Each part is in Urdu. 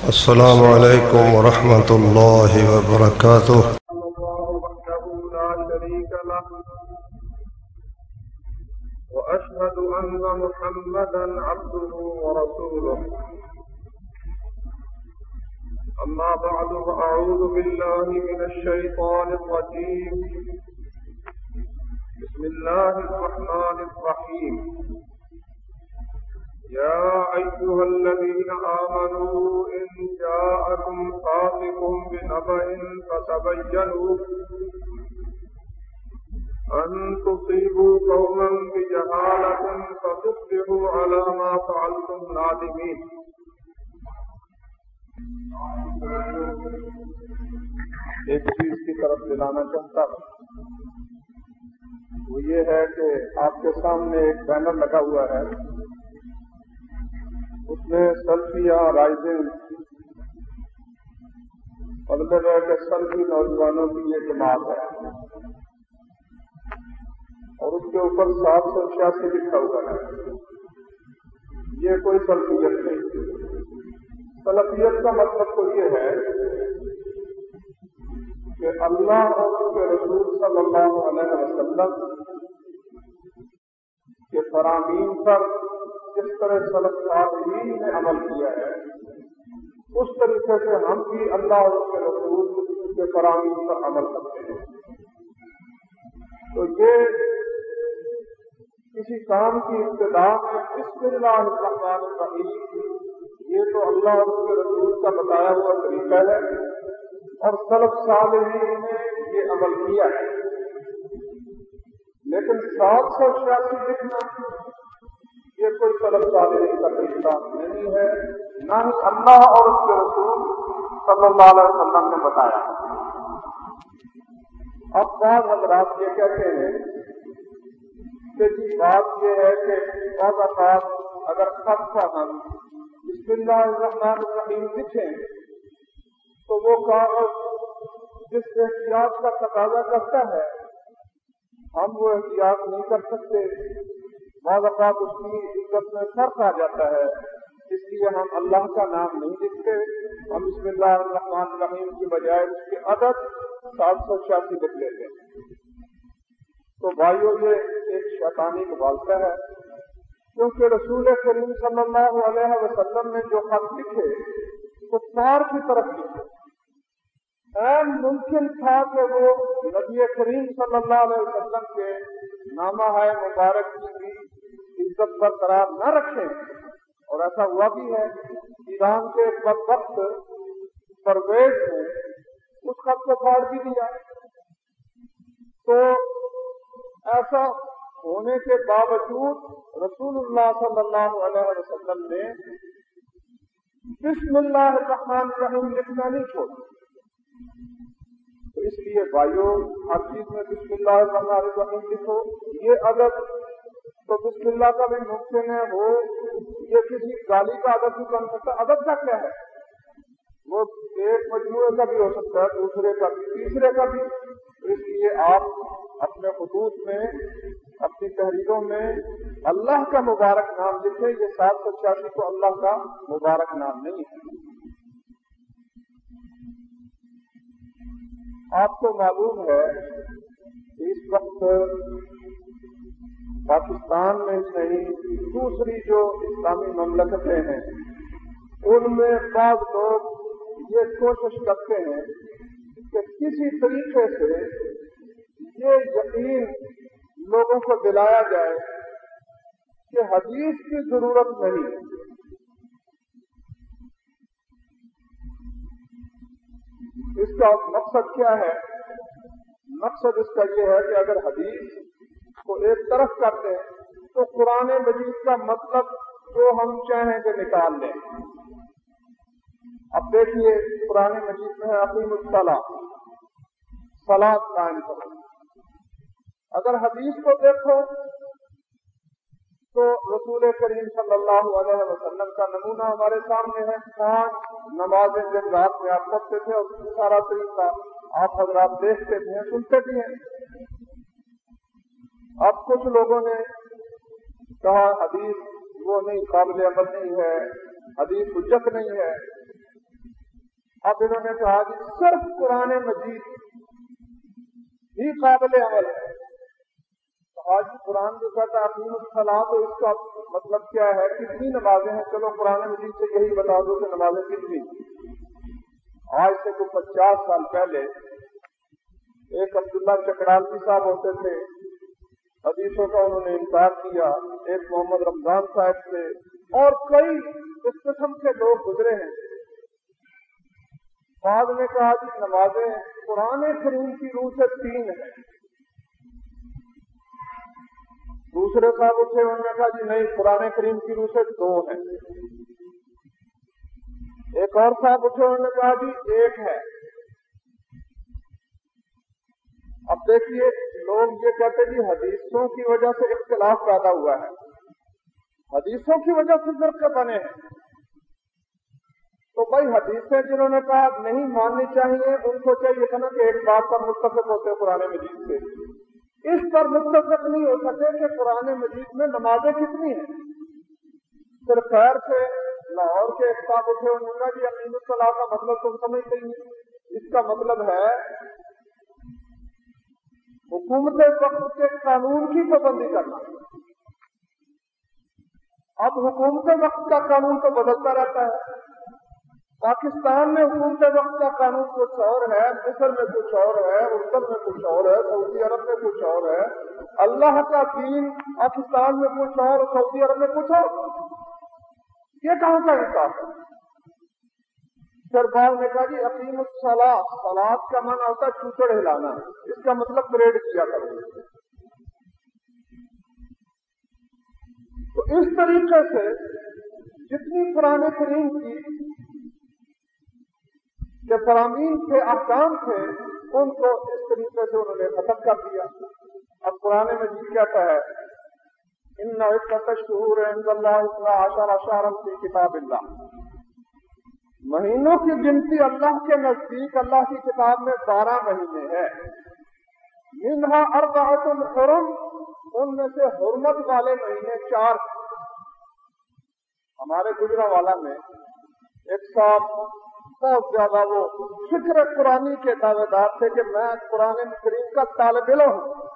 السلام علیکم ورحمۃ اللہ وبرکاتہ۔ وأشهد أن محمدا عبده ورسوله. أما بعد فأعوذ بالله من الشيطان الرجيم. بسم الله الرحمن الرحيم. يا أيها الذين آمنوا إن جاءكم فاسق بنبأ فتبينوا أن تصيبوا قوما بجهالة فتصبحوا على ما فعلتم نادمين. ایک چیز کی طرف دلانا چاہتا ہوں، وہ یہ ہے کہ آپ کے سامنے ایک بینر لگا ہوا ہے، اس میں سلفیہ رائزنگ مطلب ہے کہ سلفی نوجوانوں کی یہ جماعت ہے، اور اس کے اوپر 786 لکھا ہوا ہے۔ یہ کوئی سلفیت نہیں۔ سلفیت کا مطلب تو یہ ہے کہ اللہ اور اس کے رسول صلی اللہ علیہ وسلم کے فرامین پر جس طرح سلف صالحین نے عمل کیا ہے، اس طریقے سے ہم بھی اللہ اور اس کے رسول کے فرامین پر عمل کرتے ہیں۔ تو یہ کسی کام کی ابتدا میں بسم اللہ الرحمن الرحیم، یہ تو اللہ اور اس کے رسول کا بتایا ہوا طریقہ ہے، اور سلف صالحین نے یہ عمل کیا ہے۔ لیکن 786 لکھنا یہ کوئی سلف صالحین کا طریقہ نہیں ہے، نہ ہی اللہ اور اس کے رسول صلی اللہ علیہ وسلم نے بتایا۔ اب بعض حضرات یہ کہتے ہیں کہ جی بات یہ ہے کہ بعض اوقات اگر خط کا ہم بسم اللہ الرحمن الرحیم لکھیں تو وہ کاغذ جس احتیاط کا تقاضا کرتا ہے ہم وہ احتیاط نہیں کر سکتے، بعض اوقات اس کی عزت میں فرق آ جاتا ہے، اس لیے ہم اللہ کا نام نہیں لکھتے، ہم بسم اللہ الرحمن الرحیم کی بجائے اس کے عدد 786 لکھ لیتے ہیں۔ تو بھائیو یہ ایک شیطانی مبالغہ ہے، کیونکہ رسول کریم صلی اللہ علیہ وسلم نے جو خط لکھے کفار کی طرف لکھے، ممکن تھا کہ وہ نبی کریم صلی اللہ علیہ وسلم کے نامہ مبارک کی عزت برقرار نہ رکھیں، اور ایسا ہوا بھی ہے۔ ایران کے بدبخت پرویز نے اس خط کو پھاڑ بھی دیا۔ تو ایسا ہونے کے باوجود رسول اللہ صلی اللہ علیہ وسلم نے بسم اللہ الرحمن الرحیم لکھنا نہیں چھوڑا۔ تو اس لیے بھائیو ہر چیز میں بسم اللہ الرحمن الرحیم لکھو۔ یہ ادب تو بسم اللہ کا بھی ممکن ہے ہو، یہ کسی گالی کا ادب بھی بن سکتا ہے۔ ادب کا کیا ہے؟ وہ ایک مجموعے کا بھی ہو سکتا ہے، دوسرے کا بھی، تیسرے کا بھی۔ اس لیے آپ اپنے خطوط میں، اپنی تحریروں میں اللہ کا مبارک نام لکھیں۔ یہ 786 کو اللہ کا مبارک نام نہیں ہے۔ آپ کو معلوم ہے کہ اس وقت پاکستان میں نہیں، دوسری جو اسلامی مملکتیں ہیں ان میں بعض لوگ یہ کوشش کرتے ہیں کہ کسی طریقے سے یہ یقین لوگوں کو دلایا جائے کہ حدیث کی ضرورت نہیں۔ اس کا مقصد کیا ہے؟ مقصد اس کا یہ ہے کہ اگر حدیث کو ایک طرف کرتے ہیں تو قرآن مجید کا مطلب جو ہم چاہیں کہ نکال لیں۔ اب دیکھیے قرآن مجید میں ہے اقیم الصلاۃ، صلاۃ قائم کرو۔ اگر حدیث کو دیکھو تو رسول کریم صلی اللہ علیہ وسلم کا نمونہ ہمارے سامنے ہے۔ 5 نمازیں دن رات میں آپ پڑھتے تھے، اور سارا طریقہ آپ حضرات دیکھتے تھے، سنتے بھی ہیں۔ اب کچھ لوگوں نے کہا حدیث وہ نہیں، قابل عمل نہیں ہے، حدیث حجت نہیں ہے، اب انہوں نے کہا کہ صرف قرآن مجید ہی قابل عمل ہے. آج قرآن جو کہتا ہے اقیم الصلاۃ، تو اس کا مطلب کیا ہے؟ کتنی نمازیں ہیں؟ چلو قرآن مجید سے یہی بتا دو کہ نمازیں کتنی. آج سے کوئی 50 سال پہلے ایک عبداللہ چکرالوی صاحب ہوتے تھے، حدیثوں کا انہوں نے انکار کیا. ایک محمد رمضان صاحب تھے، اور کئی اس قسم کے لوگ گزرے ہیں. بعد میں کہا کہ نمازیں قرآن کریم کی روح سے 3 ہیں. دوسرے صاحب اٹھے، انہوں نے کہا جی نہیں، قرآن کریم کی روح سے 2 ہیں. ایک اور صاحب اٹھے، انہوں نے کہا جی 1 ہے. اب دیکھیے، لوگ یہ کہتے ہیں حدیثوں کی وجہ سے اختلاف پیدا ہوا ہے، حدیثوں کی وجہ سے فرقے بنے ہیں. تو بھائی حدیثیں جنہوں نے کہا نہیں ماننی چاہیے، ان کو چاہیے تھا نا کہ ایک بات پر متفق ہوتے قرآن مجید سے. اس پر متفق نہیں ہو سکے کہ قرآن مجید میں نمازیں کتنی ہیں. صرف خیر سے لاہور کے ایک صاحب اٹھے، انہوں نے کہا جی اقیم الصلاۃ کا مطلب تم سمجھتے ہی نہیں. اس کا مطلب ہے حکومت وقت کے قانون کی پابندی کرنا. اب حکومت وقت کا قانون تو بدلتا رہتا ہے. پاکستان میں حکومت وقت کا قانون کچھ اور ہے، مصر میں کچھ اور ہے، اردن میں کچھ اور ہے، سعودی عرب میں کچھ اور ہے. اللہ کا دین پاکستان میں کچھ اور، سعودی عرب میں کچھ اور. یہ کہاں کا انصاف ہے؟ پھر بعد نے کہا جی اقیم الصلاۃ، صلاۃ کا معنی ہوتا ہے چوچڑ ہلانا، اس کا مطلب پریڈ کیا کرو. تو اس طریقے سے جتنی قرآن کریم کی کہ فرامین تھے، احکام تھے، ان کو اس طریقے سے انہوں نے ختم کر دیا. اب قرآن مجید کہتا ہے ان عدۃ الشہور عند اللہ 12 شہرا فی کتاب اللہ، مہینوں کی گنتی اللہ کے نزدیک اللہ کی کتاب میں 12 مہینے ہے. منہا 4 حرم، ان میں سے حرمت والے مہینے 4. ہمارے گجرانوالہ میں ایک صاحب بہت زیادہ وہ فکر قرآنی کے دعوے دار تھے کہ میں قرآن کریم کا طالب علم ہوں.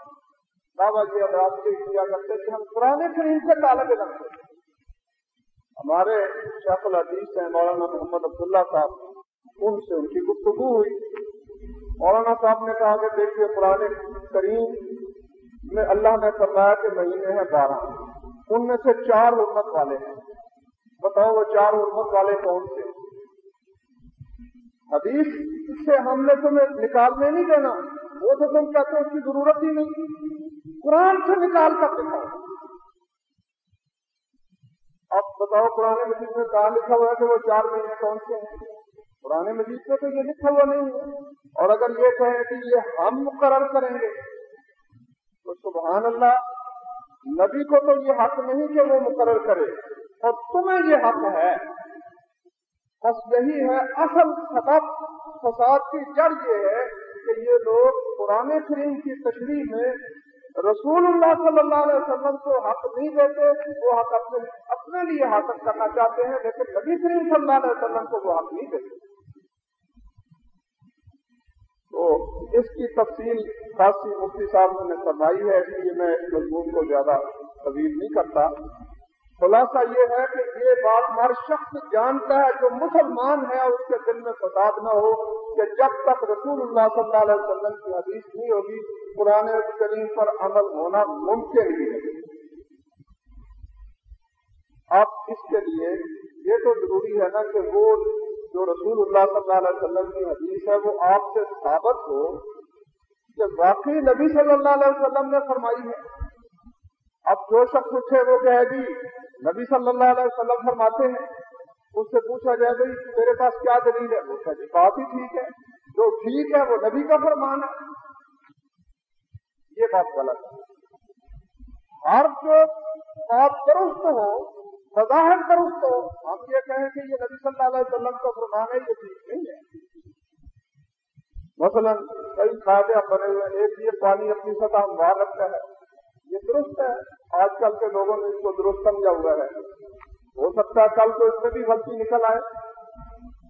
دعویٰ یہ حضرات سے کیا کرتے کہ ہم قرآن کریم کے طالب علم تھے. ہمارے شیخ الحدیث ہیں مولانا محمد عبداللہ صاحب، ان سے ان کی گفتگو ہوئی. مولانا صاحب نے کہا کہ دیکھیے قرآن کریم میں اللہ نے فرمایا کہ مہینے ہیں 12، ان میں سے 4 حرمت والے ہیں. بتاؤ وہ 4 حرمت والے کون سے؟ حدیث سے ہم نے تمہیں نکالنے نہیں دینا، وہ تو تم کہتے اس کی ضرورت ہی نہیں. قرآن سے نکال کر دکھاؤ. اب بتاؤ قرآن مجید میں کہاں لکھا ہوا ہے کہ وہ 4 مہینے کون سے ہیں؟ قرآن مجید میں تو یہ لکھا ہوا نہیں ہے. اور اگر یہ کہیں کہ یہ ہم مقرر کریں گے تو سبحان اللہ، نبی کو تو یہ حق نہیں کہ وہ مقرر کرے، اور تمہیں یہ حق ہے. بس یہی ہے اصل سبب فساد کی جڑ. یہ ہے کہ یہ لوگ قرآن کریم کی تشریح میں رسول اللہ صلی اللہ علیہ وسلم کو حق نہیں دیتے، وہ حق اپنے لیے حاصل کرنا چاہتے ہیں، لیکن نبی کریم صلی اللہ علیہ وسلم کو وہ حق نہیں دیتے. تو اس کی تفصیل خاصی مفتی صاحب نے فرمائی ہے، اس لیے میں اس مضمون کو زیادہ طویل نہیں کرتا. خلاصہ یہ ہے کہ یہ بات ہر شخص جانتا ہے جو مسلمان ہے، اور اس کے دل میں فساد نہ ہو کہ جب تک رسول اللہ صلی اللہ علیہ وسلم کی حدیث نہیں ہوگی قرآن کریم پر عمل ہونا ممکن ہی ہے. اب اس کے لیے یہ تو ضروری ہے نا کہ وہ جو رسول اللہ صلی اللہ علیہ وسلم کی حدیث ہے وہ آپ سے ثابت ہو کہ واقعی نبی صلی اللہ علیہ وسلم نے فرمائی ہے. اب جو شخص اٹھے وہ کہے گی نبی صلی اللہ علیہ وسلم فرماتے ہیں، اس سے پوچھا جائے بھائی تیرے پاس کیا دلیل ہے؟ وہ کہے جی بات ہی ٹھیک ہے، جو ٹھیک ہے وہ نبی کا فرمان ہے. یہ بات غلط ہے. ہر جو بات درست ہو، بظاہر درست ہو، ہم یہ کہیں کہ یہ نبی صلی اللہ علیہ وسلم کا فرمان ہے، یہ ٹھیک نہیں ہے. مثلا کئی قاعدے بنے ہوئے ہیں، ایک یہ پانی اپنی سطح ہموار رکھتا ہے، یہ درست ہے. آج کل کے لوگوں نے اس کو درست سمجھا ہوا ہے. ہو سکتا ہے کل کو اس میں بھی غلطی نکل آئے.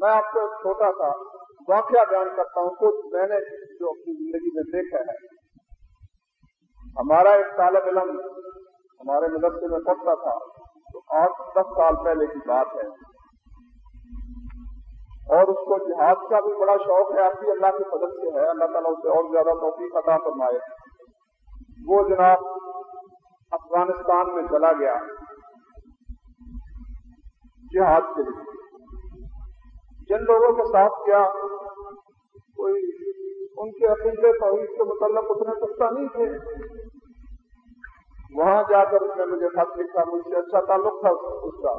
میں آپ کو ایک چھوٹا سا واقعہ بیان کرتا ہوں، کچھ میں نے جو اپنی زندگی میں دیکھا ہے۔ ہمارا ایک طالب علم ہمارے مدرسے میں پڑھتا تھا، تو 8-10 سال پہلے کی بات ہے، اور اس کو جہاد کا بھی بڑا شوق ہے، اب بھی اللہ کے فضل سے ہے، اللہ تعالیٰ اسے اور زیادہ توفیق عطا فرمائے۔ وہ جناب افغانستان میں چلا گیا جہاد کے لیے۔ جن لوگوں کے ساتھ گیا کوئی ان کے عقیدے توحید کے متعلق اتنے پختہ نہیں تھے۔ وہاں جا کر اس نے مجھے خط لکھا، مجھ سے اچھا تعلق تھا اس کا۔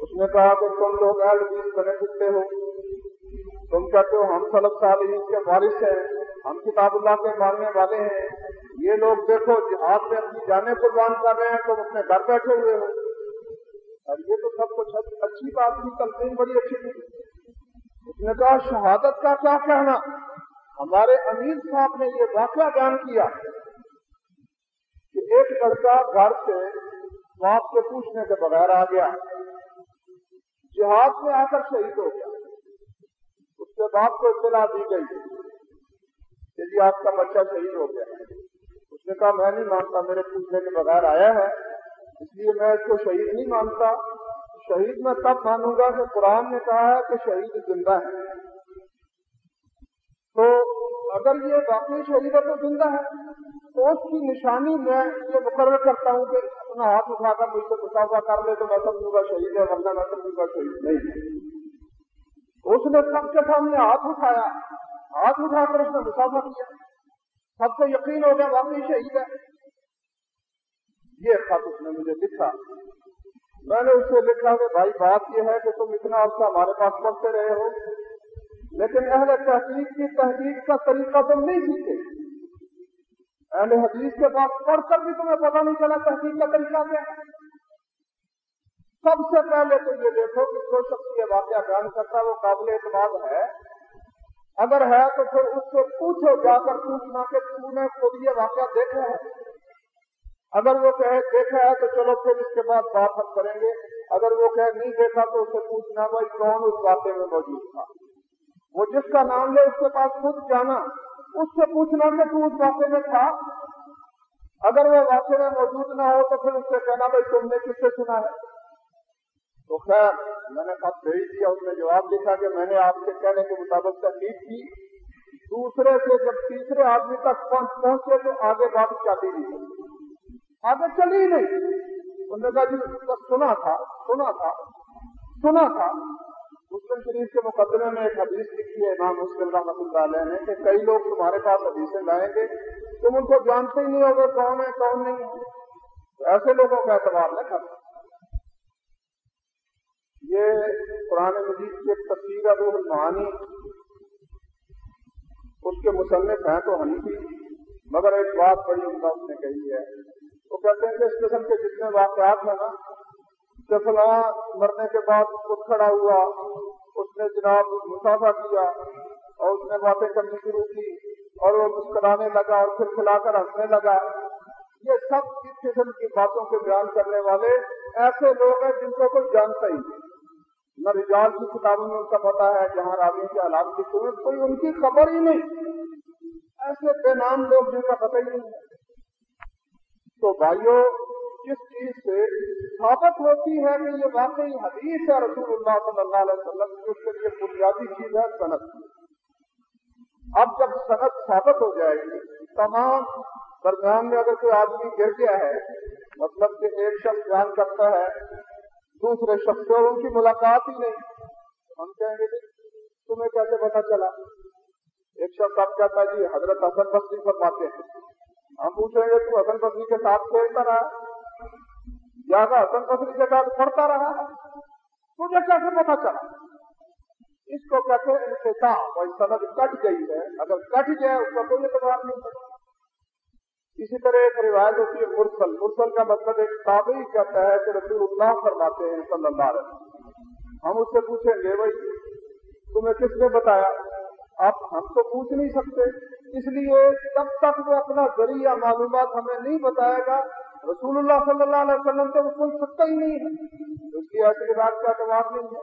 اس نے کہا کہ تم لوگ اہل حدیث بنے پھرتے ہو، تم کہتے ہو ہم سلف صالحین کے وارث ہیں، ہم کتاب اللہ کے ماننے والے ہیں، یہ لوگ دیکھو جہاد میں اپنی جانیں قربان کر رہے ہیں، تم اپنے گھر بیٹھے ہوئے ہو۔ اور یہ تو سب کچھ اچھی بات تھی، تلقین بڑی اچھی تھی۔ اس نے کہا شہادت کا کیا کہنا؟ ہمارے امیر صاحب نے یہ واقعہ بیان کیا کہ ایک لڑکا گھر سے باپ سے پوچھنے کے بغیر آ گیا، جہاد میں آ کر شہید ہو گیا۔ اس کے باپ کو اطلاع دی گئی کہ جی آپ کا بچہ شہید ہو گیا۔ اس نے کہا میں نہیں مانتا، میرے پوچھنے کے بغیر آیا ہے، اس لیے میں اس کو شہید نہیں مانتا۔ شہید میں تب مانوں گا کہ قرآن نے کہا ہے کہ شہید زندہ ہے۔ تو اگر یہ واقعی شہید ہے تو زندہ ہے، تو اس کی نشانی میں یہ مقرر کرتا ہوں کہ اپنا ہاتھ اٹھا کر مجھ سے مسافہ کر لے تو میں سمجھوں گا شہید ہے، ورنہ میں سمجھوں گا شہید نہیں ہے۔ اس نے سب کے سامنے ہاتھ اٹھایا، ہاتھ اٹھا کر اس نے مسافہ کیا، سب کو یقین ہو گیا واقعی شہید ہے۔ یہ خط اس نے مجھے لکھا۔ میں نے اس سے لکھا کہ بھائی بات یہ ہے کہ تم اتنا عرصہ ہمارے پاس پڑھتے رہے ہو، لیکن اہل تحقیق کی تحقیق کا طریقہ تم نہیں سیکھے۔ اہل حدیث کے پاس پڑھ کر بھی تمہیں پتہ نہیں چلا تحقیق کا طریقہ کیا ہے۔ سب سے پہلے تو یہ دیکھو کہ جو شخص یہ واقعہ بیان کرتا ہے وہ قابل اعتماد ہے، اگر ہے تو پھر اس سے پوچھو، جا کر پوچھنا کہ تم نے خود یہ واقعہ دیکھا ہے۔ اگر وہ کہے دیکھا ہے تو چلو پھر اس کے بعد بات ہم کریں گے، اگر وہ کہے نہیں دیکھا تو اسے پوچھنا بھائی کون اس واقعے میں موجود تھا۔ وہ جس کا نام لے اس کے پاس خود جانا، اس سے پوچھنا کہ تو اس واقعے میں تھا۔ اگر وہ واقعے میں موجود نہ ہو تو پھر اس سے کہنا بھائی تم نے کس سے سنا ہے۔ تو خیر میں نے خط بھیج دیا، اس نے جواب لکھا کہ میں نے آپ کے کہنے کے مطابق تحقیق کی، دوسرے سے جب تیسرے آدمی تک پہنچے تو آگے بات چلی نہیں، آگے چلی ہی نہیں۔ انہوں نے کہا جی بس سنا تھا۔ مسلم شریف کے مقدمے میں ایک حدیث لکھی ہے امام مسلم رحمۃ اللہ علیہ نے کہ کئی لوگ تمہارے پاس حدیثیں لائیں گے، تم ان کو جانتے ہی نہیں ہوگے کون ہے کون نہیں ہے، تو ایسے لوگوں کا اعتبار نہ کرنا۔ یہ قرآن مجید کی ایک تفسیر روح المعانی، اس کے مصنف ہیں تو حنفی، مگر ایک بات بڑی عمدہ اس نے کہی ہے۔ وہ کہتے ہیں کہ اس قسم کے جتنے واقعات ہیں نا کہ فلاں مرنے کے بعد اس کو کھڑا ہوا، اس نے جناب مسافہ کیا اور اس نے باتیں کرنی شروع کی اور وہ مسکرانے لگا اور پھر کھلا کر ہنسنے لگا، یہ سب اس قسم کی باتوں کے بیان کرنے والے ایسے لوگ ہیں جن کو کوئی جانتا ہی نہیں، نہ رجال کی کتابوں میں ان کا پتہ ہے، جہاں راوی کے حالات کی صورت کوئی ان کی خبر ہی نہیں، ایسے بے نام لوگ جن کا پتہ ہی نہیں ہے۔ تو بھائیوں جس چیز سے ثابت ہوتی ہے کہ یہ واقعی حدیث ہے رسول اللہ صلی اللہ علیہ وسلم کی، اس کے لیے بنیادی چیز ہے سند۔ اب جب سند ثابت ہو جائے گی، تمام درمیان میں اگر کوئی آدمی گر گیا ہے، مطلب کہ ایک شخص بیان کرتا ہے دوسرے شخص سے اور ان کی ملاقات ہی نہیں، ہم کہیں گے تمہیں کیسے پتا چلا؟ ایک شخص اب کہتا ہے جی حضرت حسن بصری فرماتے ہیں، ہم پوچھیں گے تو حسن بصری کے ساتھ کھیلتا رہا یا حسن بصری کے ساتھ پڑھتا رہا، مجھے کیسے پتا چلا؟ اس کو کہتے ہیں انقطاع، اور سند کٹ گئی ہے، اگر کٹ جائے اس کا کوئی اعتبار نہیں ہوتا۔ اسی طرح ایک روایت ہوتی ہے مرسل، مرسل کا مطلب ایک تابعی کہتا ہے کہ رسول اللہ فرماتے ہیں صلی اللہ علیہ وسلم، ہم اس سے پوچھیں گے بھائی تمہیں کس نے بتایا؟ اب ہم تو پوچھ نہیں سکتے، اس لیے جب تک وہ اپنا ذریعہ معلومات ہمیں نہیں بتائے گا، رسول اللہ صلی اللہ علیہ وسلم تو وہ سن سکتا ہی نہیں ہے، اس کی ایسی بات کا اعتبار نہیں ہے۔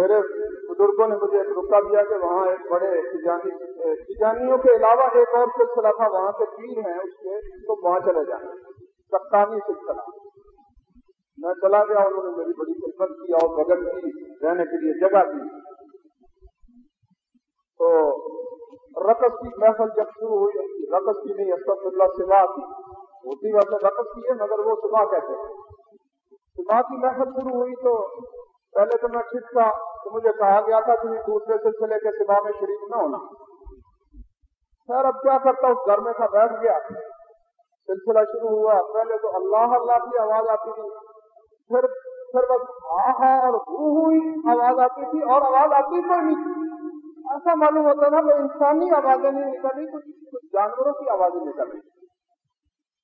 میرے بزرگوں نے مجھے ایک رکا دیا کہ وہاں ایک بڑے تجانیوں کے علاوہ ایک اور سلسلہ تھا، وہاں کے پیر ہیں اس کے، تو وہاں چلے جائیں، کپتانی سلسلہ۔ میں چلا گیا، انہوں نے میری بڑی خدمت کی اور بغل کی، رہنے کے لیے جگہ دی۔ تو رقص کی محفل جب شروع ہوئی، رقص کی نہیں، استغفر اللہ، سما کی ہوتی، ویسے رقص کی ہے مگر وہ سما کہتے ہیں۔ سما کی محفل شروع ہوئی تو پہلے تو میں ٹھیک تھا، تو مجھے کہا گیا تھا کہ دوسرے سلسلے کے سما میں شریک نہ ہونا۔ خیر اب کیا کرتا، اس گھر میں تھا، بیٹھ گیا، سلسلہ شروع ہوا۔ پہلے تو اللہ اللہ کی آواز آتی تھی، پھر بس آہا اور ہوئی آواز آتی تھی، اور آواز آتی کوئی نہیں تھی۔ ایسا معلوم ہوتا تھا کہ انسانی آوازیں نہیں نکلی، کچھ جانوروں کی آوازیں نکل رہی۔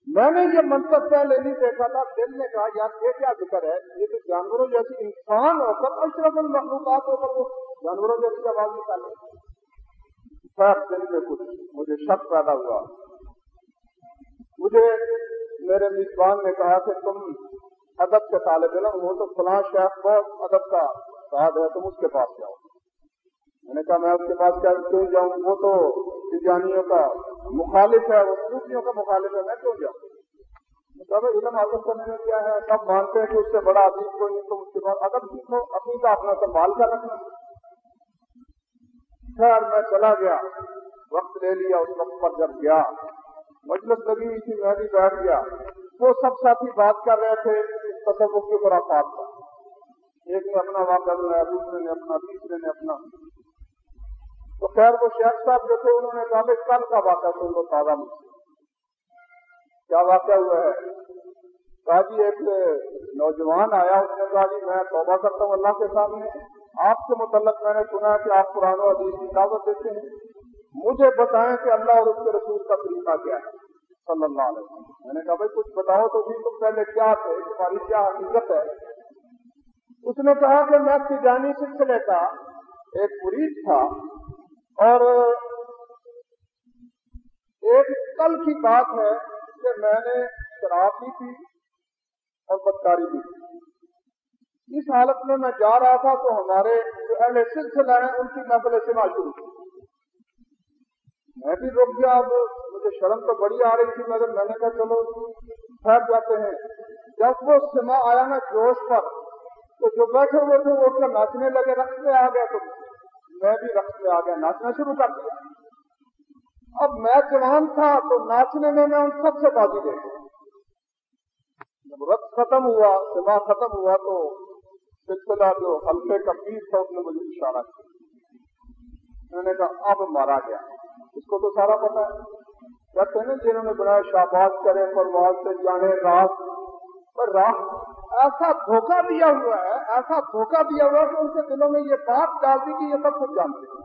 میں نے یہ منصب پہلے نہیں دیکھا تھا، دل نے کہا یار یہ کیا ذکر ہے، یہ تو جانوروں جیسی انسان ہو کر، اشرف المخلوقات ہو کر وہ جانوروں جیسی آواز نکالے۔ خیر دل میں کچھ مجھے شک پیدا ہوا۔ مجھے میرے میزبان نے کہا کہ تم ادب کے طالب علم ہو، تو فلاں شیخ بہت ادب کا استاد ہے، تم اس کے پاس جاؤ۔ میں نے کہا میں اس کے پاس کیوں جاؤں، وہ تو تجانیوں کا مخالف ہے، وہ صوفیوں کا مخالف ہے، میں کیوں جاؤں؟ کہا علم حاصل کرنے میں کیا ہے، سب مانتے ہیں کہ اس سے بڑا عزیز کوئی نہیں، تم اس کے بعد ادب سیکھو، اپنی کا اپنا سنبھال کر رکھنا۔ خیر میں چلا گیا، وقت لے لیا۔ اس وقت پر جب گیا، مجلس لگی ہوئی تھی، میں بھی بیٹھ گیا۔ وہ سب ساتھی بات کر رہے تھے تصوف کے خرافات کا، ایک نے اپنا واقعہ سنایا، دوسرے نے اپنا، تیسرے نے اپنا۔ تو خیر وہ شیخ صاحب جو تھے انہوں نے کہا کہ کل کا واقعہ سن لو تازہ مجھ سے، کیا واقعہ ہوا ہے؟ کہا جی ایک نوجوان آیا، اس نے کہا جی میں توبہ کرتا ہوں اللہ کے سامنے، آپ کے متعلق میں نے سنا ہے کہ آپ قرآن و حدیث کی دعوت دیتے ہیں، مجھے بتائیں کہ اللہ اور اس کے رسول کا طریقہ کیا ہے صلی اللہ علیہ وسلم۔ میں نے کہا بھائی کچھ بتاؤ تو بھی، تم پہلے کیا تھے، تمہاری کیا حقیقت ہے؟ اس نے کہا کہ میں تجانی سلسلے کا ایک مرید تھا، اور ایک کل کی بات ہے کہ میں نے شراب بھی پی اور بدکاری بھی کی۔ اس حالت میں میں جا رہا تھا تو ہمارے جو اہل سلسلہ ہیں ان کی محفل سماع شروع کی۔ میں بھی رک گیا، اب مجھے شرم تو بڑی آ رہی تھی، مگر میں نے کہا چلو ٹھہر جاتے ہیں۔ جب وہ سماع آیا نا جوش پر، تو جو بیٹھے ہوئے تھے وہ اٹھ کر ناچنے لگے، رقص میں آ گیا، تو میں بھی رقص میں آ گیا، ناچنا شروع کر دیا۔ اب میں جوان تھا تو ناچنے میں ان سب سے بازی دے گیا۔ جب رقص ختم ہوا، سماع ختم ہوا، تو سلسلہ جو حلقے کا پیر تھا اس نے مجھے اشارہ کیا۔ میں نے کہا اب مارا گیا، اس کو تو سارا پتا ہے، کہتے ہیں جنہوں نے بنایا شاباش کرے پرواز سے جانے راہ پر راہ، ایسا دھوکہ دیا ہوا ہے، ایسا دھوکہ دیا ہوا ہے کہ ان کے دلوں میں یہ بات ڈال دی کہ یہ سب کچھ جانتے ہیں۔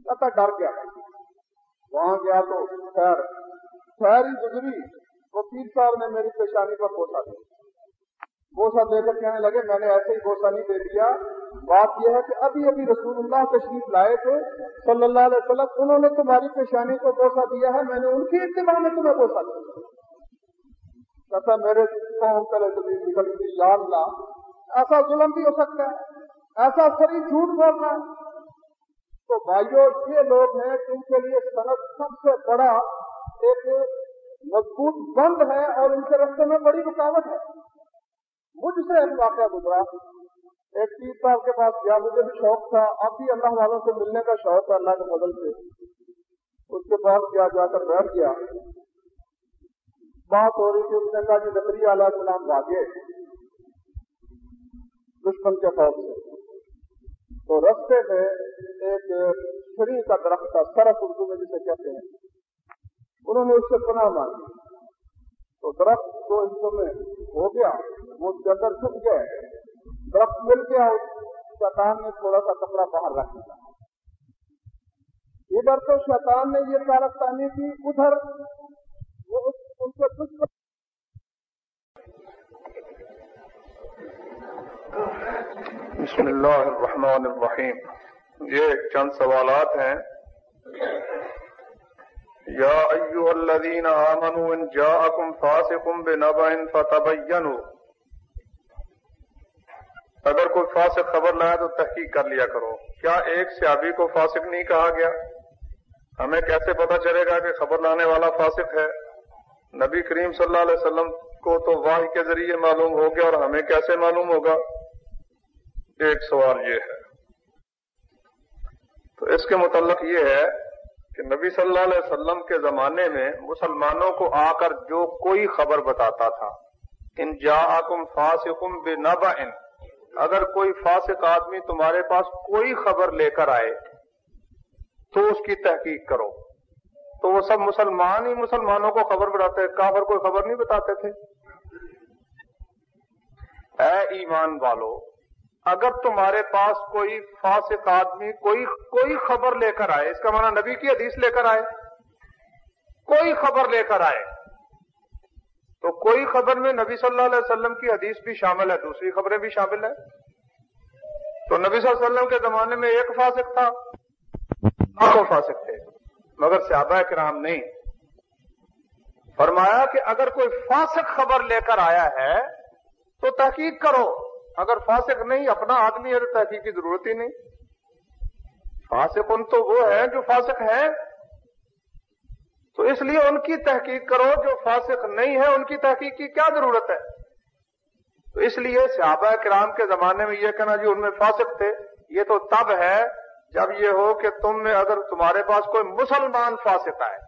کہتا ڈر گیا، وہاں گیا تو خیر ہی گزری۔ وہ پیر صاحب نے میری پیشانی پر بوسہ دیا، بوسہ دے کر کہنے لگے میں نے ایسے ہی بوسہ نہیں دے دیا، بات یہ ہے کہ ابھی ابھی رسول اللہ تشریف لائے تھے صلی اللہ علیہ وسلم، انہوں نے تمہاری پیشانی کو بوسہ دیا ہے، میں نے ان کی اتباع میں تمہیں بوسہ دیا۔ کہتا میرے قوم کرے زمین نکل گئی، یا اللہ ایسا ظلم بھی ہو سکتا ہے، ایسا سری جھوٹ بولنا ہے؟ تو بھائیو یہ لوگ ہیں جن کے لیے سند سب سے بڑا ایک مضبوط بند ہے، اور ان کے راستے میں بڑی رکاوٹ ہے۔ مجھ سے ایک واقعہ گزرا، ایک پیر صاحب کے پاس گیا، مجھے بھی شوق تھا، اب بھی اللہ والوں سے ملنے کا شوق ہے اللہ کے فضل سے۔ اس کے پاس گیا، جا کر بیٹھ گیا، بات ہو رہی تھی، اس نے کہا کہ زکریا علیہ السلام بھاگے دشمن کے خوف سے، تو رستے میں ایک چھری کا درخت تھا، سرف اردو میں جسے کہتے ہیں، انہوں نے اس سے پناہ مانگی، تو درخت دو حصوں میں ہو گیا، وہ اس کے اندر چھپ گئے، درخت مل گیا، شیطان نے تھوڑا سا کپڑا باہر رکھ دیا، ادھر تو شیطان نے یہ کارستانی کی، ادھر وہ ان سے کچھ بسم اللہ الرحمن الرحیم۔ یہ چند سوالات ہیں۔ یا ایھا الذین آمنوا ان جاءکم فاسق بنبأ فتبینوا اگر کوئی فاسق خبر لایا تو تحقیق کر لیا کرو. کیا ایک صحابی کو فاسق نہیں کہا گیا؟ ہمیں کیسے پتا چلے گا کہ خبر لانے والا فاسق ہے؟ نبی کریم صلی اللہ علیہ وسلم کو تو وحی کے ذریعے معلوم ہو گیا، اور ہمیں کیسے معلوم ہوگا؟ ایک سوال یہ ہے. تو اس کے متعلق یہ ہے کہ نبی صلی اللہ علیہ وسلم کے زمانے میں مسلمانوں کو آ کر جو کوئی خبر بتاتا تھا، ان جاءکم فاسق بنبأ، اگر کوئی فاسق آدمی تمہارے پاس کوئی خبر لے کر آئے تو اس کی تحقیق کرو. تو وہ سب مسلمان ہی مسلمانوں کو خبر بتاتے، کافر کوئی خبر نہیں بتاتے تھے. اے ایمان والو، اگر تمہارے پاس کوئی فاسق آدمی کوئی خبر لے کر آئے، اس کا معنی نبی کی حدیث لے کر آئے، کوئی خبر لے کر آئے، تو کوئی خبر میں نبی صلی اللہ علیہ وسلم کی حدیث بھی شامل ہے، دوسری خبریں بھی شامل ہیں. تو نبی صلی اللہ علیہ وسلم کے زمانے میں ایک فاسق تھا، لاکھوں فاسق تھے، مگر صحابہ کرام نہیں. فرمایا کہ اگر کوئی فاسق خبر لے کر آیا ہے تو تحقیق کرو، اگر فاسق نہیں اپنا آدمی ہے تو تحقیق کی ضرورت ہی نہیں. فاسق ان تو وہ ہیں جو فاسق ہیں، تو اس لیے ان کی تحقیق کرو. جو فاسق نہیں ہے ان کی تحقیق کی کیا ضرورت ہے؟ تو اس لیے صحابہ کرام کے زمانے میں یہ کہنا جی ان میں فاسق تھے، یہ تو تب ہے جب یہ ہو کہ تم میں اگر تمہارے پاس کوئی مسلمان فاسق آئے.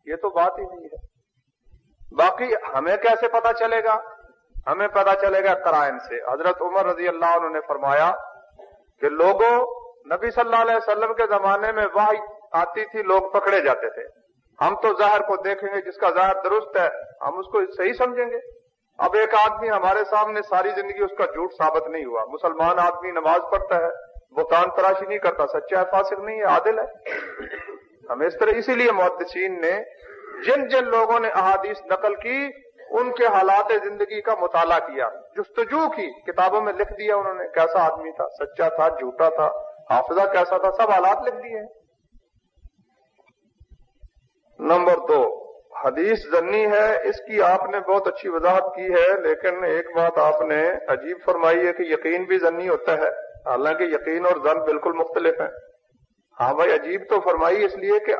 یہ تو بات ہی نہیں ہے. باقی ہمیں کیسے پتا چلے گا؟ ہمیں پتا چلے گا قرائن سے. حضرت عمر رضی اللہ عنہ نے فرمایا کہ لوگوں، نبی صلی اللہ علیہ وسلم کے زمانے میں وحی آتی تھی، لوگ پکڑے جاتے تھے. ہم تو ظاہر کو دیکھیں گے، جس کا ظاہر درست ہے ہم اس کو صحیح سمجھیں گے. اب ایک آدمی ہمارے سامنے ساری زندگی اس کا جھوٹ ثابت نہیں ہوا، مسلمان آدمی نماز پڑھتا ہے، بہتان تراشی نہیں کرتا، سچا ہے، فاسق نہیں ہے، عادل ہے. ہمیں اس طرح، اسی لیے محدثین نے جن جن لوگوں نے احادیث نقل کی ان کے حالات زندگی کا مطالعہ کیا، جستجو کی، کتابوں میں لکھ دیا انہوں نے، کیسا آدمی تھا، سچا تھا، جھوٹا تھا، حافظہ کیسا تھا، سب حالات لکھ دیے. نمبر 2، حدیث ظنی ہے، اس کی آپ نے بہت اچھی وضاحت کی ہے، لیکن ایک بات آپ نے عجیب فرمائی ہے کہ یقین بھی ظنی ہوتا ہے، حالانکہ یقین اور ظن بالکل مختلف ہیں. ہاں بھائی، عجیب تو فرمائی اس لیے کہ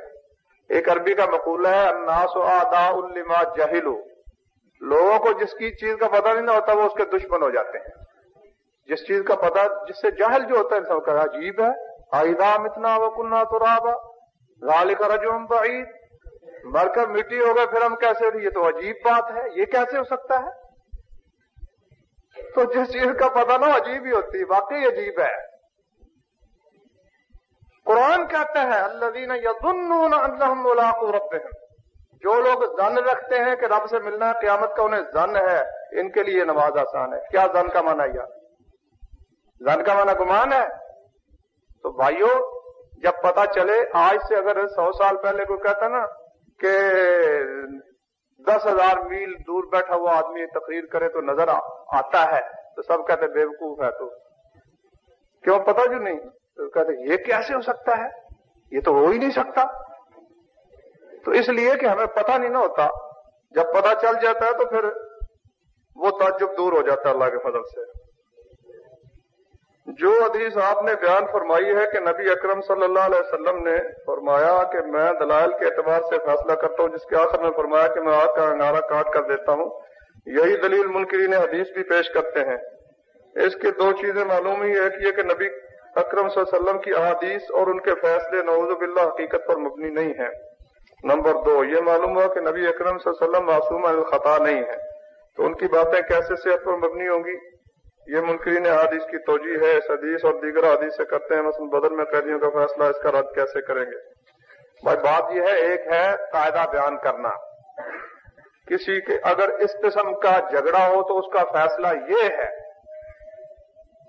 ایک عربی کا مقولہ ہے، الناس اعداء لما جہلوا، لوگوں کو جس کی چیز کا پتہ نہیں نہ ہوتا وہ اس کے دشمن ہو جاتے ہیں. جس چیز کا پتہ، جس سے جہل جو ہوتا ہے انسان کا، عجیب ہے، اذا متنا وکنا ترابا ذالک رجع بعید، مر کر مٹی ہو گئے پھر ہم کیسے ہوئی؟ یہ تو عجیب بات ہے، یہ کیسے ہو سکتا ہے؟ تو جس چیز کا پتہ نہ عجیب ہی ہوتی، واقعی عجیب ہے. قرآن کہتا ہے الذین یظنون انہم ملاقو ربہم، جو لوگ ظن رکھتے ہیں کہ رب سے ملنا ہے، قیامت کا انہیں ظن ہے، ان کے لیے نماز آسان ہے. کیا ظن کا معنی؟ ظن کا معنی گمان ہے. تو بھائیو، جب پتا چلے، آج سے اگر 100 سال پہلے کوئی کہتا نا کہ 10,000 میل دور بیٹھا ہوا آدمی تقریر کرے تو نظر آتا ہے، تو سب کہتے بے وقوف ہے. تو کیوں پتا جو نہیں؟ تو کہتے یہ کیسے ہو سکتا ہے، یہ تو ہو ہی نہیں سکتا. تو اس لیے کہ ہمیں پتہ نہیں نہ ہوتا، جب پتہ چل جاتا ہے تو پھر وہ تعجب دور ہو جاتا ہے اللہ کے فضل سے. جو حدیث آپ نے بیان فرمائی ہے کہ نبی اکرم صلی اللہ علیہ وسلم نے فرمایا کہ میں دلائل کے اعتبار سے فیصلہ کرتا ہوں، جس کے آخر میں فرمایا کہ میں آگ کا انگارہ کاٹ کر دیتا ہوں، یہی دلیل منکرین حدیث بھی پیش کرتے ہیں. اس کی 2 چیزیں معلوم ہی ہے کہ یہ کہ نبی اکرم صلی اللہ علیہ وسلم کی احادیث اور ان کے فیصلے نعوذ باللہ حقیقت پر مبنی نہیں ہیں. نمبر 2، یہ معلوم ہوا کہ نبی اکرم صلی اللہ علیہ وسلم معصوم عن الخطا نہیں ہے، تو ان کی باتیں کیسے صحت پر مبنی ہوں گی؟ یہ منکرین حدیث کی توجیہ ہے، اس حدیث اور دیگر حدیث سے کرتے ہیں. مثلا بدر میں قیدیوں کا فیصلہ، اس کا رد کیسے کریں گے؟ بھائی بات یہ ہے، ایک ہے قاعدہ بیان کرنا، کسی کے اگر اس قسم کا جھگڑا ہو تو اس کا فیصلہ یہ ہے،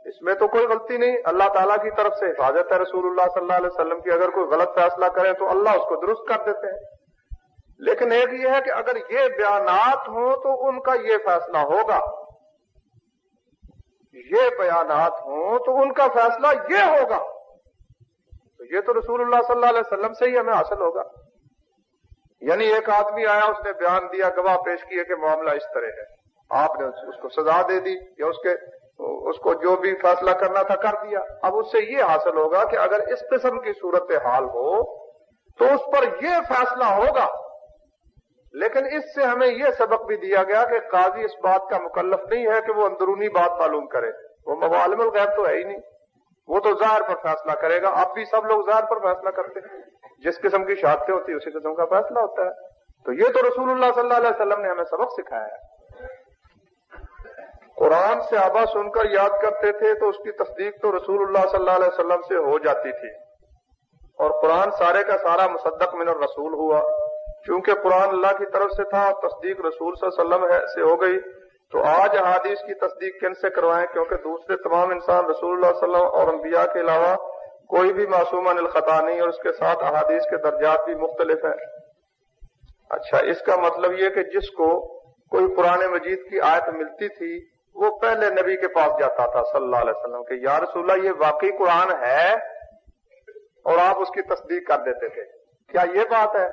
اس میں تو کوئی غلطی نہیں، اللہ تعالیٰ کی طرف سے حفاظت ہے رسول اللہ صلی اللہ علیہ وسلم کی. اگر کوئی غلط فیصلہ کرے تو اللہ اس کو درست کر دیتے ہیں. لیکن ایک یہ ہے کہ اگر یہ بیانات ہوں تو ان کا یہ فیصلہ ہوگا، یہ بیانات ہوں تو ان کا فیصلہ یہ ہوگا، تو یہ تو رسول اللہ صلی اللہ علیہ وسلم سے ہی ہمیں حاصل ہوگا. یعنی ایک آدمی آیا، اس نے بیان دیا، گواہ پیش کیے کہ معاملہ اس طرح ہے، آپ نے اس کو سزا دے دی یا اس کو جو بھی فیصلہ کرنا تھا کر دیا. اب اس سے یہ حاصل ہوگا کہ اگر اس قسم کی صورتحال ہو تو اس پر یہ فیصلہ ہوگا. لیکن اس سے ہمیں یہ سبق بھی دیا گیا کہ قاضی اس بات کا مکلف نہیں ہے کہ وہ اندرونی بات معلوم کرے. وہ عالم الغیب تو ہے ہی نہیں، وہ تو ظاہر پر فیصلہ کرے گا. اب بھی سب لوگ ظاہر پر فیصلہ کرتے ہیں، جس قسم کی شہادتیں ہوتی ہیں اسی قسم کا فیصلہ ہوتا ہے. تو یہ تو رسول اللہ صلی اللہ علیہ وسلم نے ہمیں سبق سکھایا ہے. قرآن صحابہ سن کر یاد کرتے تھے تو اس کی تصدیق تو رسول اللہ صلی اللہ علیہ وسلم سے ہو جاتی تھی، اور قرآن سارے کا سارا مصدق من الرسول ہوا. چونکہ قرآن اللہ کی طرف سے تھا اور تصدیق رسول صلی اللہ علیہ وسلم سے ہو گئی، تو آج احادیث کی تصدیق کن سے کروائیں؟ کیونکہ دوسرے تمام انسان رسول اللہ صلی اللہ علیہ وسلم اور انبیاء کے علاوہ کوئی بھی معصوم عن الخطا نہیں، اور اس کے ساتھ احادیث کے درجات بھی مختلف ہیں. اچھا، اس کا مطلب یہ کہ جس کو کوئی قرآن مجید کی آیت ملتی تھی وہ پہلے نبی کے پاس جاتا تھا صلی اللہ علیہ وسلم کہ یا رسول اللہ یہ واقعی قرآن ہے، اور آپ اس کی تصدیق کر دیتے تھے. کیا یہ بات ہے؟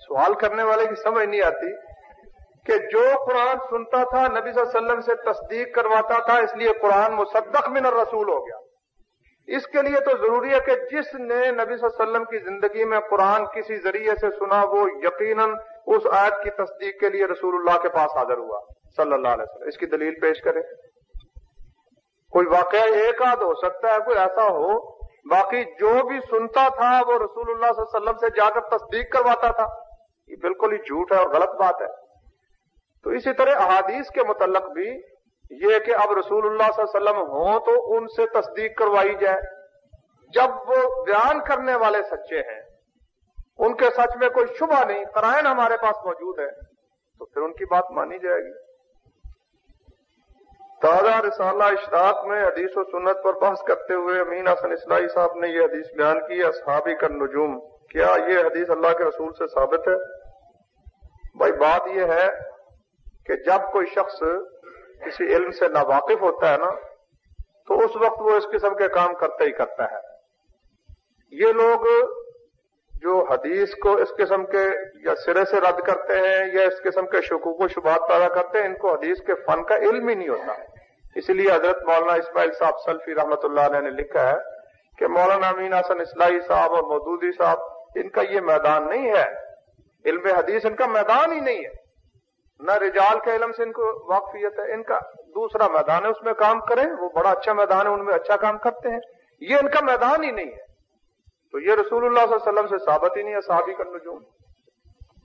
سوال کرنے والے کی سمجھ نہیں آتی کہ جو قرآن سنتا تھا نبی صلی اللہ علیہ وسلم سے تصدیق کرواتا تھا، اس لیے قرآن مصدق من الرسول ہو گیا. اس کے لیے تو ضروری ہے کہ جس نے نبی صلی اللہ علیہ وسلم کی زندگی میں قرآن کسی ذریعے سے سنا وہ یقیناً اس آیت کی تصدیق کے لیے رسول اللہ کے پاس حاضر ہوا صلی اللہ علیہ وسلم. اس کی دلیل پیش کرے. کوئی واقعہ ایک آدھ ہو سکتا ہے، کوئی ایسا ہو، باقی جو بھی سنتا تھا وہ رسول اللہ صلی اللہ علیہ وسلم سے جا کر تصدیق کرواتا تھا. یہ بالکل ہی جھوٹ ہے اور غلط بات ہے. تو اسی طرح احادیث کے متعلق بھی یہ کہ اب رسول اللہ صلی اللہ علیہ وسلم ہوں تو ان سے تصدیق کروائی جائے. جب وہ بیان کرنے والے سچے ہیں، ان کے سچ میں کوئی شبہ نہیں، قرائن ہمارے پاس موجود ہے، تو پھر ان کی بات مانی جائے گی. تازہ رسالہ اشراق میں حدیث و سنت پر بحث کرتے ہوئے امین حسن اصلاحی صاحب نے یہ حدیث بیان کی، اصحابی کالنجوم. کیا یہ حدیث اللہ کے رسول سے ثابت ہے؟ بھائی بات یہ ہے کہ جب کوئی شخص کسی علم سے ناواقف ہوتا ہے نا، تو اس وقت وہ اس قسم کے کام کرتا ہی کرتا ہے. یہ لوگ جو حدیث کو اس قسم کے یا سرے سے رد کرتے ہیں یا اس قسم کے شکوک و شبہات پیدا کرتے ہیں، ان کو حدیث کے فن کا علم ہی نہیں ہوتا. اس لیے حضرت مولانا اسماعیل صاحب سلفی رحمۃ اللہ علیہ نے لکھا ہے کہ مولانا امین حسن اصلاحی صاحب اور مودودی صاحب ان کا یہ میدان نہیں ہے، علم حدیث ان کا میدان ہی نہیں ہے، نہ رجال کے علم سے ان کو واقفیت ہے. ان کا دوسرا میدان ہے، اس میں کام کریں، وہ بڑا اچھا میدان ہے، ان میں اچھا کام کرتے ہیں. یہ ان کا میدان ہی نہیں ہے. تو یہ رسول اللہ صلی اللہ علیہ وسلم سے ثابت ہی نہیں ہے صحابی کا نجوم.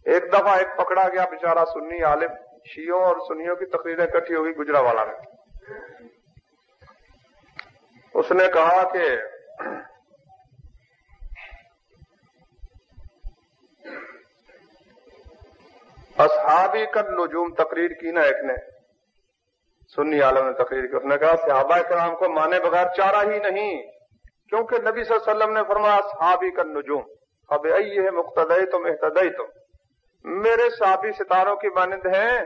ایک دفعہ ایک پکڑا گیا بیچارہ سنی عالم، شیعوں اور سنیوں کی تقریریں اکٹھی ہوئی گجرانوالہ میں. اس نے کہا کہ اصحابی کا نجوم تقریر کی نا ایک نے، سنی عالم نے تقریر کی. اس نے کہا صحابہ کرام کو مانے بغیر چارہ ہی نہیں، کیونکہ نبی صلی اللہ علیہ وسلم نے فرمایا صحابی کا نجوم اب ہے مقتدی تم اہتدی تم، میرے صحابی ستاروں کی مانند ہیں،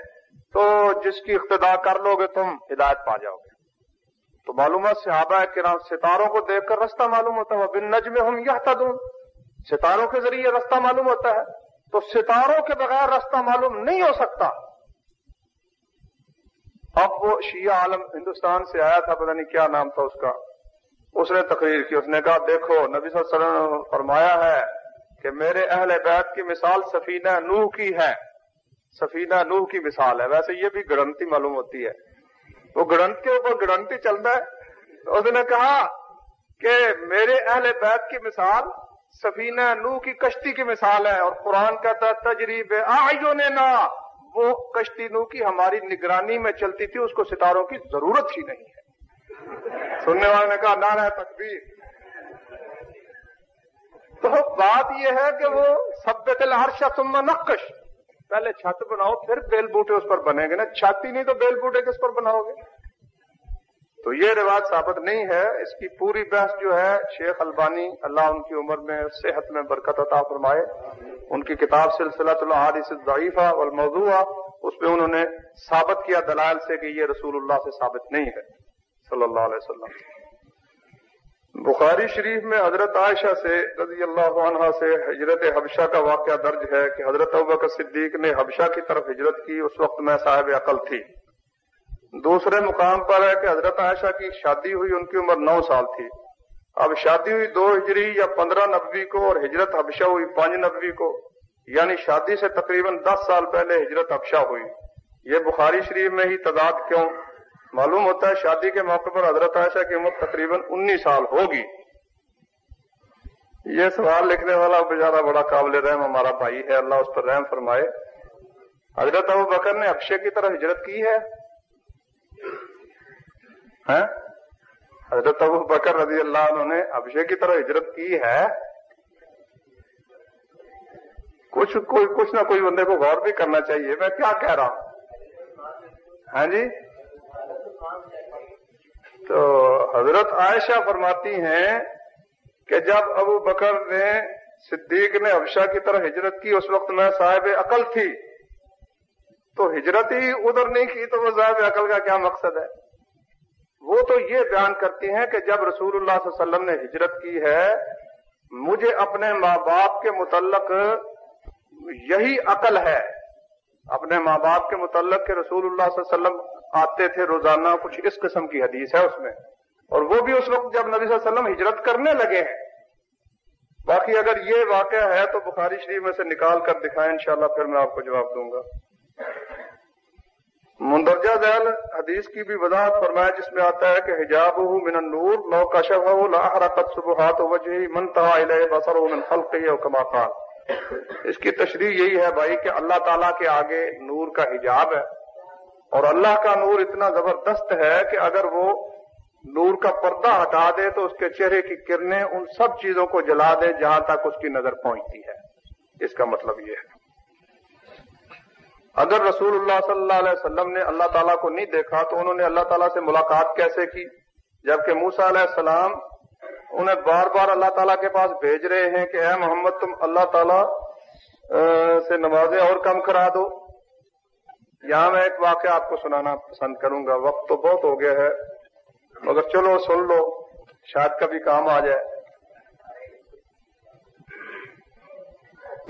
تو جس کی اقتداء کر لو گے تم ہدایت پا جاؤ گے. تو معلومات صحابہ کرام ستاروں کو دیکھ کر رستہ معلوم ہوتا ہے. بالنجم ہم یہتدون، ستاروں کے ذریعے رستہ معلوم ہوتا ہے. تو ستاروں کے بغیر رستہ معلوم نہیں ہو سکتا. اب وہ شیعہ عالم ہندوستان سے آیا تھا، پتہ نہیں کیا نام تھا اس کا، اس نے تقریر کی. اس نے کہا دیکھو نبی صلی اللہ علیہ وسلم نے فرمایا ہے کہ میرے اہل بیت کی مثال سفینہ نوح کی ہے. سفینہ نوح کی مثال ہے. ویسے یہ بھی گڑنتی معلوم ہوتی ہے، وہ گڑنت کے اوپر گڑنتی چلتا ہے. اس نے کہا کہ میرے اہل بیت کی مثال سفینہ نوح کی کشتی کی مثال ہے، اور قرآن کہتا ہے تجریب اعیننا، وہ کشتی نوح کی ہماری نگرانی میں چلتی تھی، اس کو ستاروں کی ضرورت ہی نہیں ہے. سننے والے نے کہا نعرہ تکبیر. تو بات یہ ہے کہ وہ ثبت العرش ثم نقش، پہلے چھت بناؤ پھر بیل بوٹے اس پر بنے گے نا. چھت ہی نہیں تو بیل بوٹے کس پر بناؤ گے؟ تو یہ روایت ثابت نہیں ہے. اس کی پوری بحث جو ہے شیخ البانی اللہ ان کی عمر میں صحت میں برکت عطا فرمائے، ان کی کتاب سلسلۃ الاحادیث الضعیفہ والموضوعہ، اس میں انہوں نے ثابت کیا دلائل سے کہ یہ رسول اللہ سے ثابت نہیں ہے صلی اللہ علیہ وسلم. بخاری شریف میں حضرت عائشہ سے رضی اللہ عنہا سے ہجرت حبشہ کا واقعہ درج ہے کہ حضرت ابوبکر صدیق نے حبشہ کی طرف ہجرت کی. اس وقت میں صاحب عقل تھی. دوسرے مقام پر ہے کہ حضرت عائشہ کی شادی ہوئی، ان کی عمر 9 سال تھی. اب شادی ہوئی 2 ہجری یا 15 نبوی کو اور ہجرت حبشہ ہوئی 5 نبوی کو، یعنی شادی سے تقریباً 10 سال پہلے ہجرت حبشہ ہوئی. یہ بخاری شریف میں ہی تضاد کیوں؟ معلوم ہوتا ہے شادی کے موقع پر حضرت عائشہ کی عمر تقریباً 19 سال ہوگی. یہ سوال لکھنے والا بیچارہ بڑا قابل رحم ہمارا بھائی ہے، اللہ اس پر رحم فرمائے. حضرت ابو بکر نے حبشے کی طرف ہجرت کی ہے؟ حضرت ابو بکر رضی اللہ عنہ نے حبشے کی طرف ہجرت کی ہے؟ کچھ نہ کوئی بندے کو غور بھی کرنا چاہیے. میں کیا کہہ رہا ہوں؟ ہاں جی. تو حضرت عائشہ فرماتی ہیں کہ جب ابو بکر نے صدیق نے حبشہ کی طرف ہجرت کی اس وقت میں صاحب عقل تھی. تو ہجرت ہی ادھر نہیں کی تو وہ صاحب عقل کا کیا مقصد ہے؟ وہ تو یہ بیان کرتی ہیں کہ جب رسول اللہ صلی اللہ علیہ وسلم نے ہجرت کی ہے مجھے اپنے ماں باپ کے متعلق یہی عقل ہے. اپنے ماں باپ کے متعلق کہ رسول اللہ صلی اللہ علیہ وسلم آتے تھے روزانہ، کچھ اس قسم کی حدیث ہے اس میں، اور وہ بھی اس وقت جب نبی صلی اللہ علیہ وسلم ہجرت کرنے لگے ہیں. باقی اگر یہ واقعہ ہے تو بخاری شریف میں سے نکال کر دکھائیں، انشاءاللہ پھر میں آپ کو جواب دوں گا. مندرجہ ذیل حدیث کی بھی وضاحت فرمایا جس میں آتا ہے کہ حجابہ من النور لو کشفہ لاحرقت سبحات وجہہ من انتہا الیہ بصرہ من خلقہ او کما قال. اس کی تشریح یہی ہے بھائی کہ اللہ تعالیٰ کے آگے نور کا حجاب ہے، اور اللہ کا نور اتنا زبردست ہے کہ اگر وہ نور کا پردہ ہٹا دے تو اس کے چہرے کی کرنیں ان سب چیزوں کو جلا دے جہاں تک اس کی نظر پہنچتی ہے. اس کا مطلب یہ ہے. اگر رسول اللہ صلی اللہ علیہ وسلم نے اللہ تعالیٰ کو نہیں دیکھا تو انہوں نے اللہ تعالیٰ سے ملاقات کیسے کی؟ جبکہ موسیٰ علیہ السلام انہیں بار بار اللہ تعالیٰ کے پاس بھیج رہے ہیں کہ اے محمد تم اللہ تعالیٰ سے نمازیں اور کم کرا دو. یہاں میں ایک واقعہ آپ کو سنانا پسند کروں گا. وقت تو بہت ہو گیا ہے مگر چلو سن لو، شاید کبھی کام آ جائے.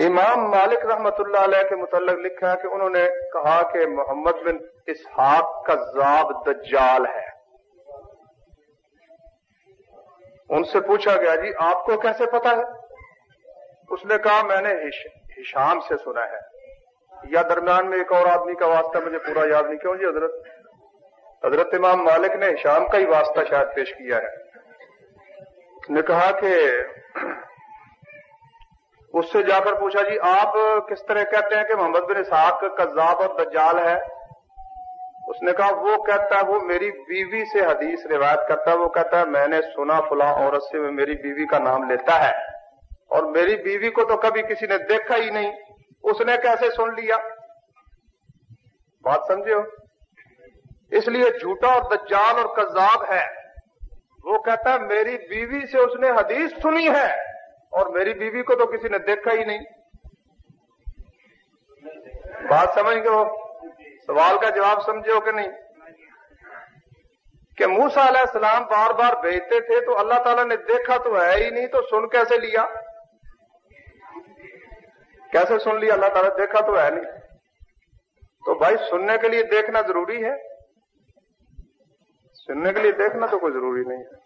امام مالک رحمت اللہ علیہ کے متعلق لکھا ہے کہ انہوں نے کہا کہ محمد بن اسحاق کذاب دجال ہے. ان سے پوچھا گیا جی آپ کو کیسے پتا ہے؟ اس نے کہا میں نے ہشام سے سنا ہے، یا درمیان میں ایک اور آدمی کا واسطہ مجھے پورا یاد نہیں. کیوں جی؟ حضرت امام مالک نے ہشام کا ہی واسطہ شاید پیش کیا ہے. اس نے کہا کہ اس سے جا کر پوچھا جی آپ کس طرح کہتے ہیں کہ محمد بن اسحاق کذاب اور دجال ہے؟ اس نے کہا وہ کہتا ہے، وہ میری بیوی سے حدیث روایت کرتا ہے، وہ کہتا ہے میں نے سنا فلاں عورت سے، میں میری بیوی کا نام لیتا ہے، اور میری بیوی کو تو کبھی کسی نے دیکھا ہی نہیں، اس نے کیسے سن لیا؟ بات سمجھے ہو؟ اس لیے جھوٹا اور دجال اور کذاب ہے. وہ کہتا ہے میری بیوی سے اس نے حدیث سنی ہے اور میری بیوی کو تو کسی نے دیکھا ہی نہیں. بات سمجھ گئے ہو؟ سوال کا جواب سمجھے ہو کہ نہیں؟ کہ موسیٰ علیہ السلام بار بار بھیجتے تھے تو اللہ تعالیٰ نے دیکھا تو ہے ہی نہیں، تو سن کیسے لیا؟ کیسے سن لیا؟ اللہ تعالیٰ دیکھا تو ہے نہیں. تو بھائی سننے کے لیے دیکھنا ضروری ہے؟ سننے کے لیے دیکھنا تو کوئی ضروری نہیں ہے.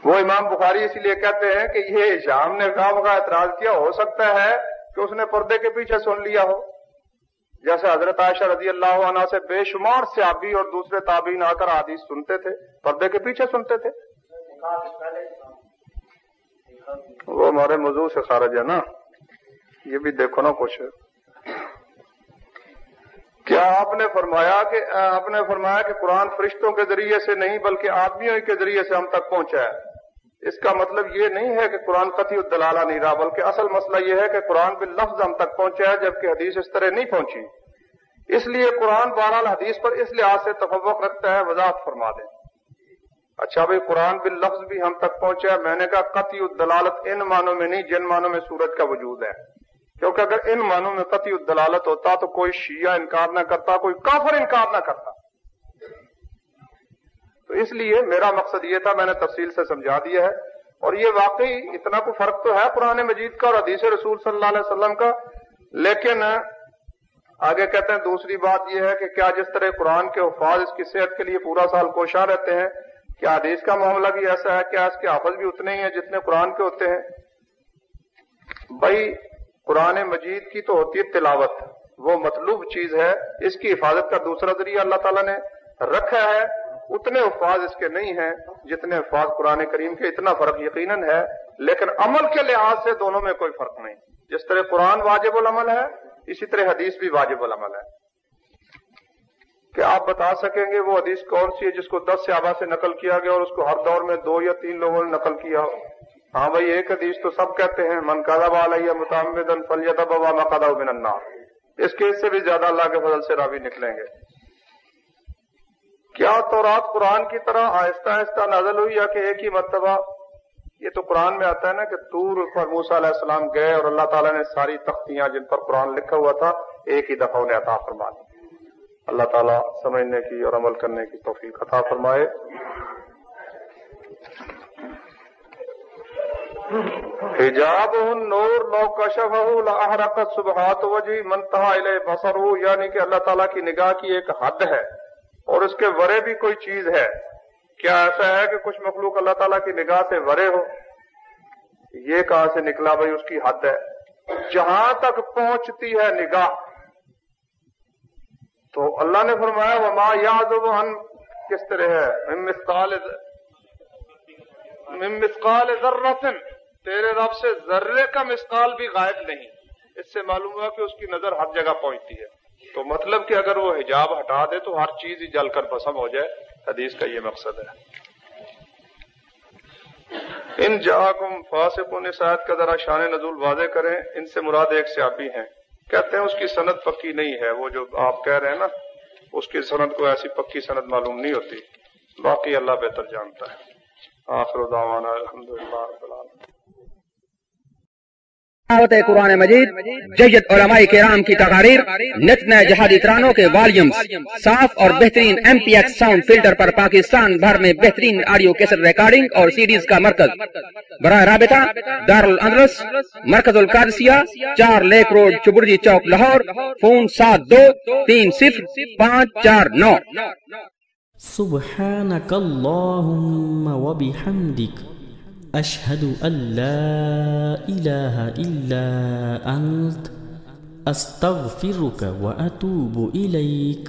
وہ امام بخاری اس لیے کہتے ہیں کہ یہ ہشام نے خواہ مخواہ اعتراض کیا، ہو سکتا ہے کہ اس نے پردے کے پیچھے سن لیا ہو، جیسے حضرت عائشہ رضی اللہ عنہا سے بے شمار صحابی اور دوسرے تابعین آ کر حدیث سنتے تھے، پردے کے پیچھے سنتے تھے. وہ ہمارے موضوع سے خارج ہے نا، یہ بھی دیکھو نا کچھ. کیا آپ نے فرمایا کہ قرآن فرشتوں کے ذریعے سے نہیں بلکہ آدمیوں کے ذریعے سے ہم تک پہنچا ہے؟ اس کا مطلب یہ نہیں ہے کہ قرآن قطعی الدلالہ نہیں رہا، بلکہ اصل مسئلہ یہ ہے کہ قرآن باللفظ ہم تک پہنچا ہے جبکہ حدیث اس طرح نہیں پہنچی. اس لیے قرآن بہرحال حدیث پر اس لحاظ سے تفوق رکھتا ہے. وضاحت فرما دیں. اچھا بھائی قرآن باللفظ بھی ہم تک پہنچا ہے. میں نے کہا قطعی الدلالت ان معنوں میں نہیں جن معنوں میں سورج کا وجود ہے، کیونکہ اگر ان معنوں میں قطعی الدلالت ہوتا تو کوئی شیعہ انکار نہ کرتا، کوئی کافر انکار نہ کرتا. تو اس لیے میرا مقصد یہ تھا، میں نے تفصیل سے سمجھا دیا ہے. اور یہ واقعی اتنا کوئی فرق تو ہے قرآن مجید کا اور حدیث رسول صلی اللہ علیہ وسلم کا، لیکن آگے کہتے ہیں دوسری بات یہ ہے کہ کیا جس طرح قرآن کے حفاظ اس کی صحت کے لیے پورا سال کوشاں رہتے ہیں، کیا حدیث کا معاملہ بھی ایسا ہے؟ کیا اس کے حافظ بھی اتنے ہی ہیں جتنے قرآن کے ہوتے ہیں؟ بھائی قرآن مجید کی تو ہوتی ہے تلاوت، وہ مطلوب چیز ہے، اس کی حفاظت کا دوسرا ذریعہ اللہ تعالیٰ نے رکھا ہے، اتنے حفاظ اس کے نہیں ہیں جتنے حفاظ قرآن کریم کے، اتنا فرق یقیناً ہے، لیکن عمل کے لحاظ سے دونوں میں کوئی فرق نہیں۔ جس طرح قرآن واجب العمل ہے اسی طرح حدیث بھی واجب العمل ہے۔ کہ آپ بتا سکیں گے وہ حدیث کون سی ہے جس کو 10 صحابہ سے نقل کیا گیا اور اس کو ہر دور میں 2 یا 3 لوگوں نے نقل کیا ہو؟ ہاں بھائی ایک حدیث تو سب کہتے ہیں، من کذب علی متعمدا فلیتبوأ مقعدہ من النار، اس کے اس سے بھی زیادہ اللہ کے فضل سے راوی نکلیں گے۔ کیا تورات قرآن کی طرح آہستہ آہستہ نازل ہوئی یا کہ ایک ہی مرتبہ؟ یہ تو قرآن میں آتا ہے نا کہ طور پر موسیٰ علیہ السلام گئے اور اللہ تعالیٰ نے ساری تختیاں جن پر قرآن لکھا ہوا تھا ایک ہی دفعہ انہیں عطا فرما دی۔ اللہ تعالیٰ سمجھنے کی اور عمل کرنے کی توفیق عطا فرمائے۔ حجاب النور لو کشفہ لاحرقت سبحات وجہ منتہا الیہ بصرہ، یعنی کہ اللہ تعالیٰ کی نگاہ کی ایک حد ہے اور اس کے ورے بھی کوئی چیز ہے۔ کیا ایسا ہے کہ کچھ مخلوق اللہ تعالیٰ کی نگاہ سے ورے ہو؟ یہ کہاں سے نکلا بھائی؟ اس کی حد ہے، جہاں تک پہنچتی ہے نگاہ۔ تو اللہ نے فرمایا وما یعزب عن، کس طرح ہے، من مثقال ذرۃ، تیرے رب سے ذرے کا مثقال بھی غائب نہیں۔ اس سے معلوم ہوا کہ اس کی نظر ہر جگہ پہنچتی ہے، تو مطلب کہ اگر وہ حجاب ہٹا دے تو ہر چیز ہی جل کر بھسم ہو جائے، حدیث کا یہ مقصد ہے۔ ان جاءکم فاسق، اس آیت کا ذرا شان نزول واضح کریں، ان سے مراد ایک صحابی ہیں، کہتے ہیں اس کی سند پکی نہیں ہے، وہ جو آپ کہہ رہے ہیں نا اس کی سند کو ایسی پکی سند معلوم نہیں ہوتی، باقی اللہ بہتر جانتا ہے۔ آخر دعوانا الحمدللہ رب العالمین۔ قرآن مجید جید علماء کرام کی تقاریر، نت نئے جہادی ترانوں کے والیومز، صاف اور بہترین MPX ساؤنڈ فلٹر پر پاکستان بھر میں بہترین آڈیو کیسٹ ریکارڈنگ اور سیڈیز کا مرکز۔ براہ رابطہ دار الاندلس، مرکز القادسیہ، 4 لیک روڈ، چبرجی چوک، لاہور۔ فون 72305449۔ سبحانك اللهم وبحمدك أشهد أن لا إله إلا أنت أستغفرك وأتوب إليك۔